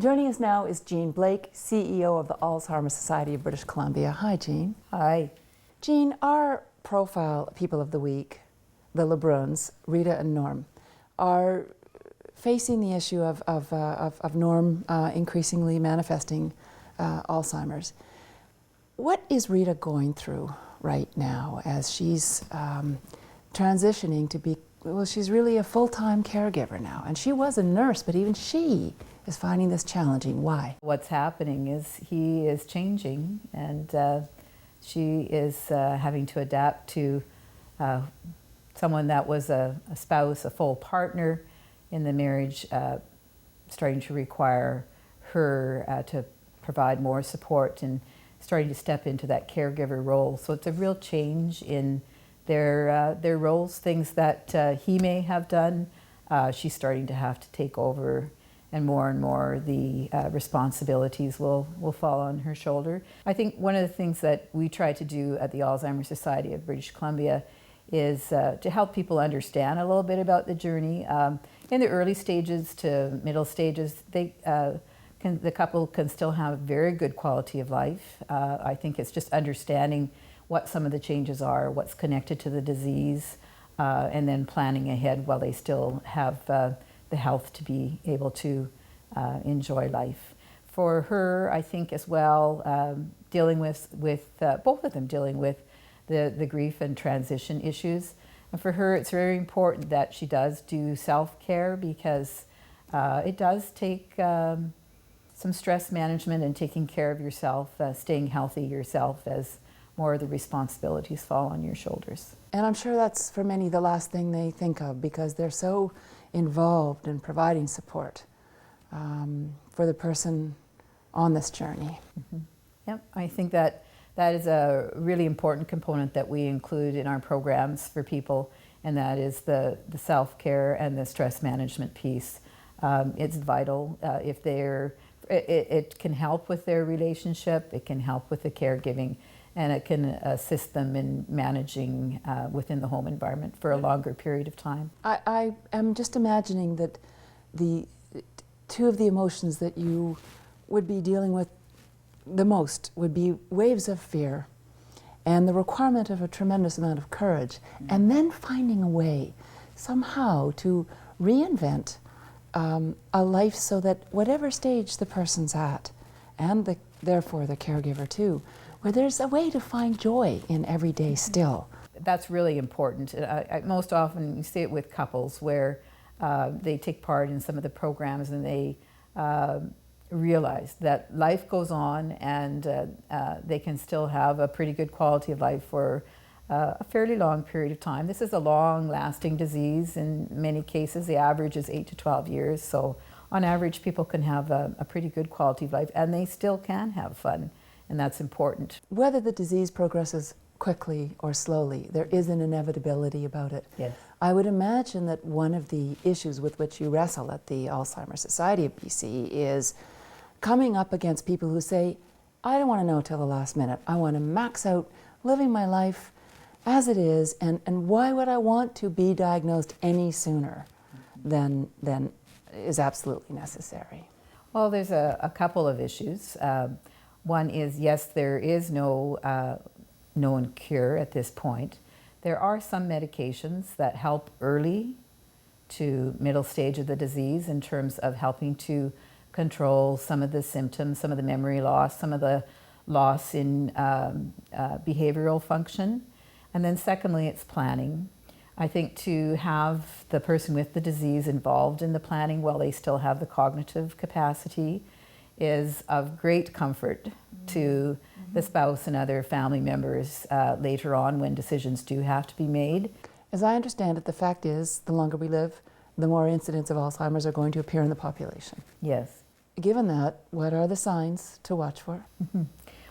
Joining us now is Jean Blake, CEO of the Alzheimer Society of British Columbia. Hi, Jean. Hi. Jean, our profile people of the week, the LeBruns, Rita and Norm, are facing the issue of Norm increasingly manifesting Alzheimer's. What is Rita going through right now as she's transitioning to be, well, she's really a full-time caregiver now, and she was a nurse, but even she is finding this challenging. Why? What's happening is he is changing, and she is having to adapt to someone that was a spouse, a full partner in the marriage, starting to require her to provide more support and starting to step into that caregiver role. So it's a real change in their roles, things that he may have done. She's starting to have to take over, and more the responsibilities will fall on her shoulder. I think one of the things that we try to do at the Alzheimer Society of British Columbia is to help people understand a little bit about the journey. In the early stages to middle stages, the couple can still have very good quality of life. I think it's just understanding what some of the changes are, what's connected to the disease, and then planning ahead while they still have the health to be able to enjoy life. For her, I think as well, dealing with both of them dealing with the grief and transition issues. And for her, it's very important that she does do self-care, because it does take some stress management and taking care of yourself, staying healthy yourself, as more of the responsibilities fall on your shoulders. And I'm sure that's for many the last thing they think of, because they're so involved in providing support for the person on this journey. Mm-hmm. Yep, I think that is a really important component that we include in our programs for people, and that is the self-care and the stress management piece. It's vital. It can help with their relationship, it can help with the caregiving, and it can assist them in managing within the home environment for a longer period of time. I am just imagining that the two of the emotions that you would be dealing with the most would be waves of fear and the requirement of a tremendous amount of courage, and then finding a way somehow to reinvent a life so that whatever stage the person's at, and therefore the caregiver too, where there's a way to find joy in every day still. That's really important. Most often you see it with couples where they take part in some of the programs, and they realize that life goes on, and they can still have a pretty good quality of life for a fairly long period of time. This is a long-lasting disease. In many cases, the average is 8 to 12 years. So on average, people can have a pretty good quality of life, and they still can have fun, and that's important. Whether the disease progresses quickly or slowly, there is an inevitability about it. Yes. I would imagine that one of the issues with which you wrestle at the Alzheimer Society of BC is coming up against people who say, I don't want to know till the last minute. I want to max out living my life as it is, and why would I want to be diagnosed any sooner than is absolutely necessary? Well, there's a couple of issues. One is, yes, there is no known cure at this point. There are some medications that help early to middle stage of the disease in terms of helping to control some of the symptoms, some of the memory loss, some of the loss in behavioral function. And then secondly, it's planning. I think to have the person with the disease involved in the planning while they still have the cognitive capacity is of great comfort to the spouse and other family members later on when decisions do have to be made. As I understand it, the fact is, the longer we live, the more incidents of Alzheimer's are going to appear in the population. Yes. Given that, what are the signs to watch for? Mm-hmm.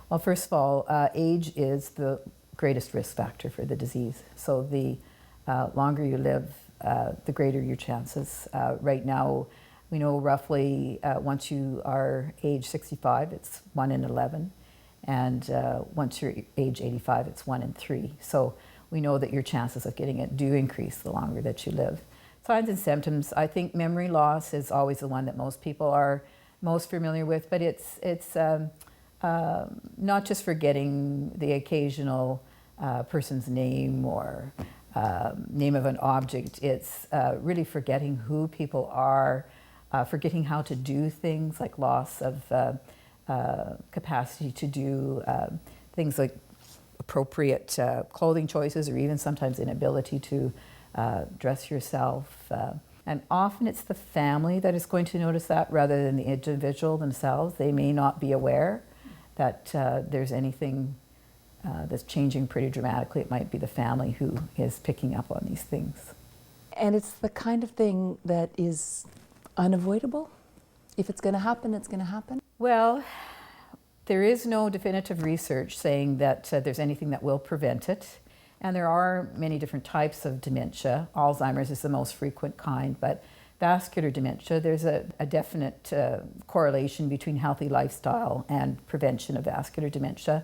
Well, first of all, age is the greatest risk factor for the disease. So the longer you live, the greater your chances. Right now, we know roughly once you are age 65, it's 1 in 11. And once you're age 85, it's 1 in 3. So we know that your chances of getting it do increase the longer that you live. Signs and symptoms, I think memory loss is always the one that most people are most familiar with, but it's not just forgetting the occasional person's name or name of an object. It's really forgetting who people are, forgetting how to do things, like loss of capacity to do things like appropriate clothing choices, or even sometimes inability to dress yourself. And often it's the family that is going to notice that rather than the individual themselves. They may not be aware that there's anything that's changing pretty dramatically. It might be the family who is picking up on these things. And it's the kind of thing that is unavoidable. If it's going to happen, it's going to happen. Well, there is no definitive research saying that there's anything that will prevent it. And there are many different types of dementia. Alzheimer's is the most frequent kind, but vascular dementia, there's a definite correlation between healthy lifestyle and prevention of vascular dementia.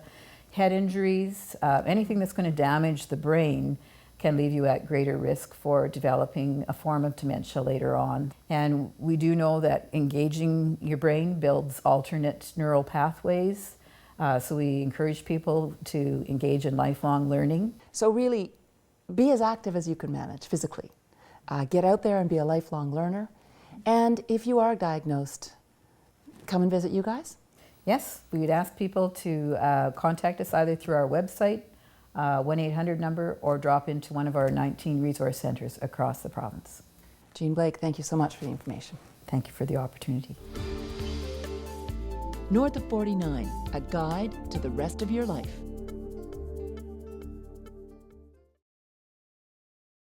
Head injuries, anything that's going to damage the brain can leave you at greater risk for developing a form of dementia later on. And we do know that engaging your brain builds alternate neural pathways. So we encourage people to engage in lifelong learning. So really, be as active as you can manage physically. Get out there and be a lifelong learner. And if you are diagnosed, come and visit you guys. Yes, we would ask people to contact us either through our website, 1-800 number, or drop into one of our 19 resource centers across the province. Jean Blake, thank you so much for the information. Thank you for the opportunity. North of 49, a guide to the rest of your life.